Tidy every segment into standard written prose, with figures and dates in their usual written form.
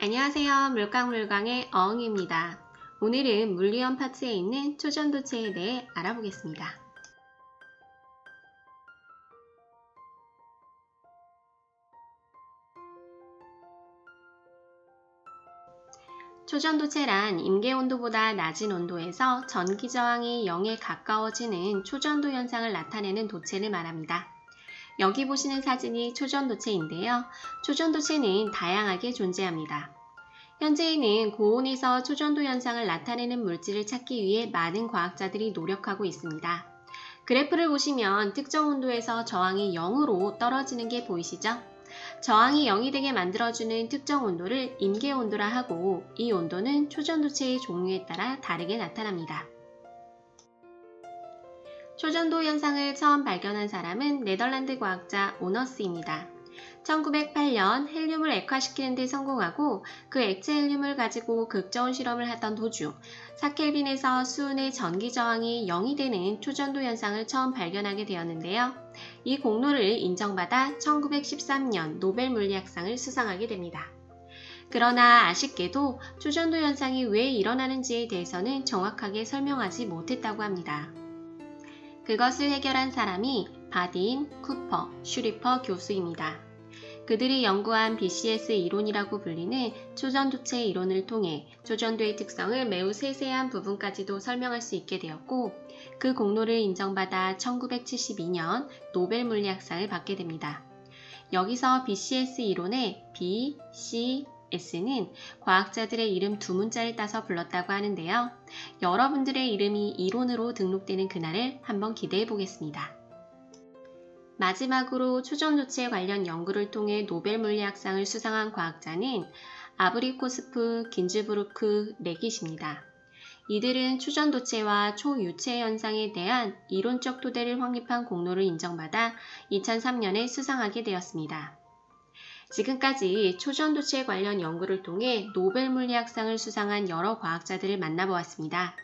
안녕하세요. 물강물강의 어흥입니다. 오늘은 물리원 파트에 있는 초전도체에 대해 알아보겠습니다. 초전도체란 임계온도보다 낮은 온도에서 전기저항이 0에 가까워지는 초전도 현상을 나타내는 도체를 말합니다. 여기 보시는 사진이 초전도체인데요. 초전도체는 다양하게 존재합니다. 현재에는 고온에서 초전도 현상을 나타내는 물질을 찾기 위해 많은 과학자들이 노력하고 있습니다. 그래프를 보시면 특정 온도에서 저항이 0으로 떨어지는 게 보이시죠? 저항이 0이 되게 만들어주는 특정 온도를 임계온도라 하고, 이 온도는 초전도체의 종류에 따라 다르게 나타납니다. 초전도 현상을 처음 발견한 사람은 네덜란드 과학자 오너스입니다. 1908년 헬륨을 액화시키는 데 성공하고 그 액체 헬륨을 가지고 극저온 실험을 하던 도중 4켈빈에서 수은의 전기 저항이 0이 되는 초전도 현상을 처음 발견하게 되었는데요. 이 공로를 인정받아 1913년 노벨 물리학상을 수상하게 됩니다. 그러나 아쉽게도 초전도 현상이 왜 일어나는지에 대해서는 정확하게 설명하지 못했다고 합니다. 그것을 해결한 사람이 바딘, 쿠퍼, 슈리퍼 교수입니다. 그들이 연구한 BCS 이론이라고 불리는 초전도체 이론을 통해 초전도의 특성을 매우 세세한 부분까지도 설명할 수 있게 되었고, 그 공로를 인정받아 1972년 노벨 물리학상을 받게 됩니다. 여기서 BCS 이론의 B, C, S는 과학자들의 이름 두 문자를 따서 불렀다고 하는데요. 여러분들의 이름이 이론으로 등록되는 그날을 한번 기대해 보겠습니다. 마지막으로 초전도체 관련 연구를 통해 노벨 물리학상을 수상한 과학자는 아브리코스프, 긴즈부르크, 레깃입니다. 이들은 초전도체와 초유체 현상에 대한 이론적 토대를 확립한 공로를 인정받아 2003년에 수상하게 되었습니다. 지금까지 초전도체 관련 연구를 통해 노벨 물리학상을 수상한 여러 과학자들을 만나보았습니다.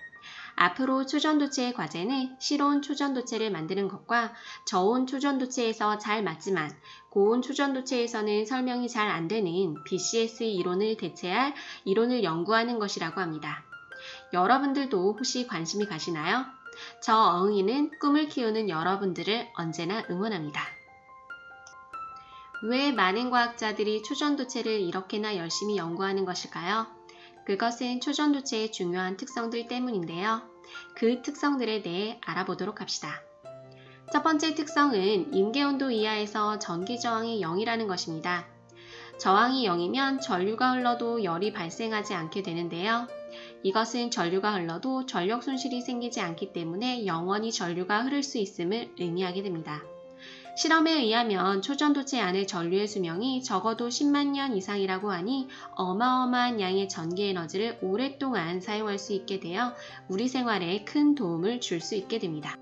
앞으로 초전도체의 과제는 실온 초전도체를 만드는 것과 저온 초전도체에서 잘 맞지만 고온 초전도체에서는 설명이 잘 안되는 BCS 이론을 대체할 이론을 연구하는 것이라고 합니다. 여러분들도 혹시 관심이 가시나요? 저 어흥이는 꿈을 키우는 여러분들을 언제나 응원합니다. 왜 많은 과학자들이 초전도체를 이렇게나 열심히 연구하는 것일까요? 그것은 초전도체의 중요한 특성들 때문인데요. 그 특성들에 대해 알아보도록 합시다. 첫 번째 특성은 임계온도 이하에서 전기저항이 0이라는 것입니다. 저항이 0이면 전류가 흘러도 열이 발생하지 않게 되는데요. 이것은 전류가 흘러도 전력 손실이 생기지 않기 때문에 영원히 전류가 흐를 수 있음을 의미하게 됩니다. 실험에 의하면 초전도체 안의 전류의 수명이 적어도 10만 년 이상이라고 하니 어마어마한 양의 전기 에너지를 오랫동안 사용할 수 있게 되어 우리 생활에 큰 도움을 줄 수 있게 됩니다.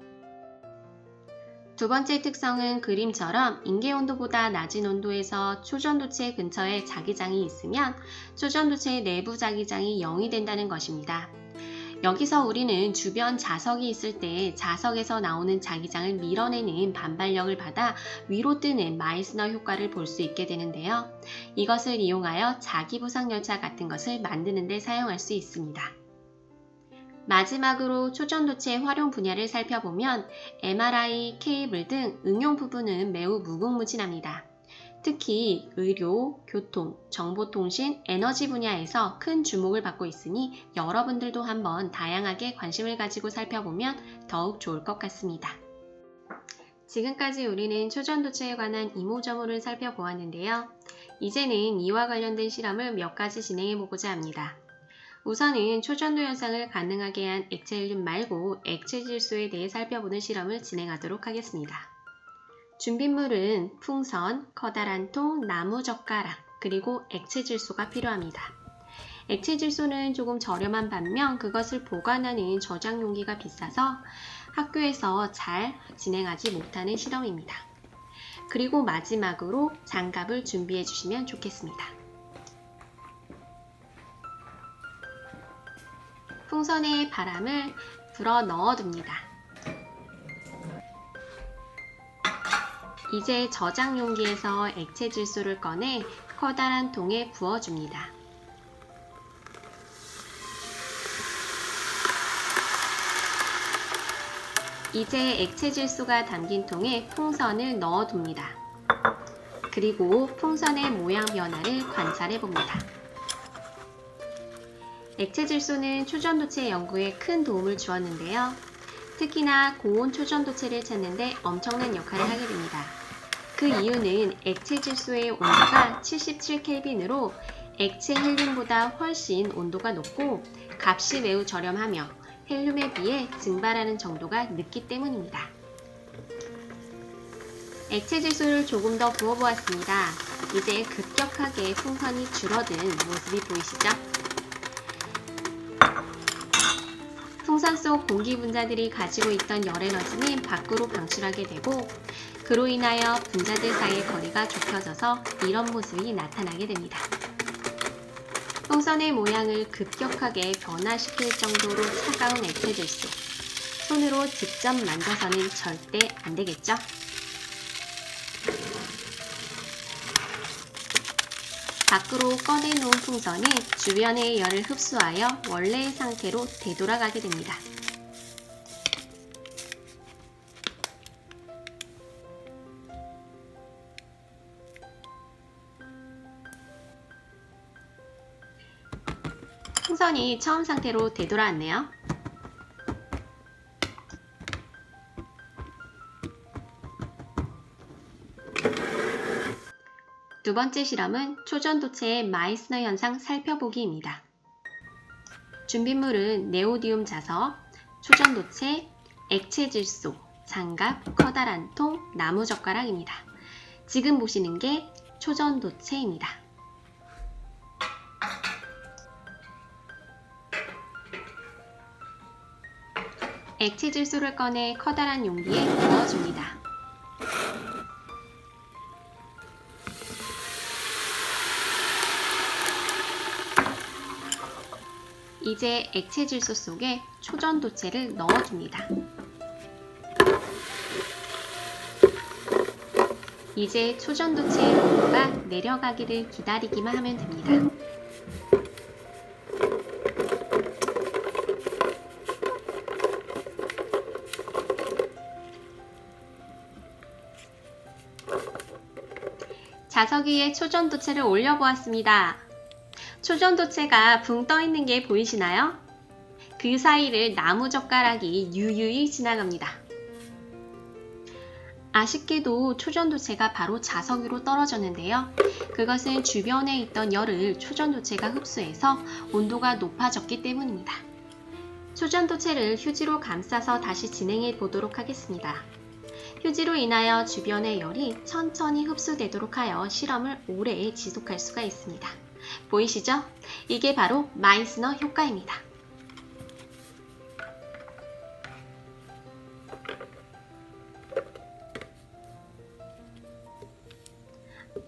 두 번째 특성은 그림처럼 임계온도보다 낮은 온도에서 초전도체 근처에 자기장이 있으면 초전도체의 내부 자기장이 0이 된다는 것입니다. 여기서 우리는 주변 자석이 있을 때 자석에서 나오는 자기장을 밀어내는 반발력을 받아 위로 뜨는 마이스너 효과를 볼 수 있게 되는데요. 이것을 이용하여 자기부상열차 같은 것을 만드는 데 사용할 수 있습니다. 마지막으로 초전도체 활용 분야를 살펴보면 MRI, 케이블 등 응용 부분은 매우 무궁무진합니다. 특히 의료, 교통, 정보통신, 에너지 분야에서 큰 주목을 받고 있으니 여러분들도 한번 다양하게 관심을 가지고 살펴보면 더욱 좋을 것 같습니다. 지금까지 우리는 초전도체에 관한 이모저모를 살펴보았는데요. 이제는 이와 관련된 실험을 몇 가지 진행해 보고자 합니다. 우선은 초전도 현상을 가능하게 한 액체 헬륨 말고 액체 질소에 대해 살펴보는 실험을 진행하도록 하겠습니다. 준비물은 풍선, 커다란 통, 나무 젓가락, 그리고 액체 질소가 필요합니다. 액체 질소는 조금 저렴한 반면 그것을 보관하는 저장 용기가 비싸서 학교에서 잘 진행하지 못하는 실험입니다. 그리고 마지막으로 장갑을 준비해 주시면 좋겠습니다. 풍선에 바람을 불어 넣어둡니다. 이제 저장 용기에서 액체 질소를 꺼내 커다란 통에 부어줍니다. 이제 액체 질소가 담긴 통에 풍선을 넣어둡니다. 그리고 풍선의 모양 변화를 관찰해 봅니다. 액체 질소는 초전도체 연구에 큰 도움을 주었는데요. 특히나 고온 초전도체를 찾는데 엄청난 역할을 하게 됩니다. 그 이유는 액체 질소의 온도가 77켈빈으로 액체 헬륨보다 훨씬 온도가 높고 값이 매우 저렴하며 헬륨에 비해 증발하는 정도가 늦기 때문입니다. 액체 질소를 조금 더 부어보았습니다. 이제 급격하게 풍선이 줄어든 모습이 보이시죠? 풍선 속 공기 분자들이 가지고 있던 열 에너지는 밖으로 방출하게 되고 그로 인하여 분자들 사이의 거리가 좁혀져서 이런 모습이 나타나게 됩니다. 풍선의 모양을 급격하게 변화시킬 정도로 차가운 액체 질소. 손으로 직접 만져서는 절대 안 되겠죠? 밖으로 꺼내놓은 풍선이 주변의 열을 흡수하여 원래의 상태로 되돌아가게 됩니다. 풍선이 처음 상태로 되돌아왔네요. 두 번째 실험은 초전도체의 마이스너 현상 살펴보기입니다. 준비물은 네오디움 자석, 초전도체, 액체 질소, 장갑, 커다란 통, 나무젓가락입니다. 지금 보시는 게 초전도체입니다. 액체 질소를 꺼내 커다란 용기에 부어줍니다. 이제 액체 질소 속에 초전도체를 넣어줍니다. 이제 초전도체의 온도가 내려가기를 기다리기만 하면 됩니다. 자석 위에 초전도체를 올려보았습니다. 초전도체가 붕 떠있는 게 보이시나요? 그 사이를 나무젓가락이 유유히 지나갑니다. 아쉽게도 초전도체가 바로 자석 위로 떨어졌는데요. 그것은 주변에 있던 열을 초전도체가 흡수해서 온도가 높아졌기 때문입니다. 초전도체를 휴지로 감싸서 다시 진행해 보도록 하겠습니다. 휴지로 인하여 주변의 열이 천천히 흡수되도록 하여 실험을 오래 지속할 수가 있습니다. 보이시죠? 이게 바로 마이스너 효과입니다.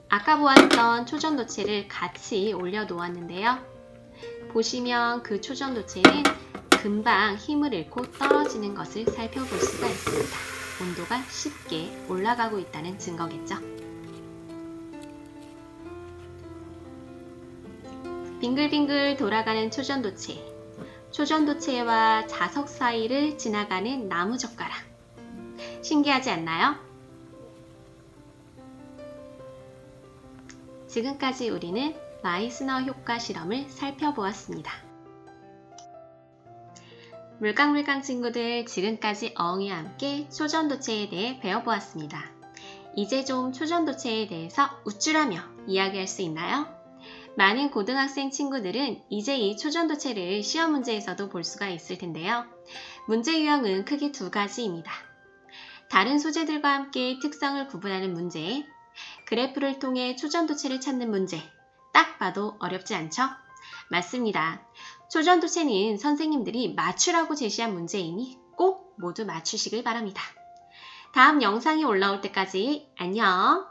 아까 보았던 초전도체를 같이 올려 놓았는데요. 보시면 그 초전도체는 금방 힘을 잃고 떨어지는 것을 살펴볼 수가 있습니다. 온도가 쉽게 올라가고 있다는 증거겠죠. 빙글빙글 돌아가는 초전도체, 초전도체와 자석 사이를 지나가는 나무젓가락. 신기하지 않나요? 지금까지 우리는 마이스너 효과 실험을 살펴보았습니다. 물깡물깡 친구들, 지금까지 어흥이와 함께 초전도체에 대해 배워보았습니다. 이제 좀 초전도체에 대해서 우쭐하며 이야기할 수 있나요? 많은 고등학생 친구들은 이제 이 초전도체를 시험 문제에서도 볼 수가 있을 텐데요. 문제 유형은 크게 두 가지입니다. 다른 소재들과 함께 특성을 구분하는 문제, 그래프를 통해 초전도체를 찾는 문제. 딱 봐도 어렵지 않죠? 맞습니다. 초전도체는 선생님들이 맞추라고 제시한 문제이니 꼭 모두 맞추시길 바랍니다. 다음 영상이 올라올 때까지 안녕!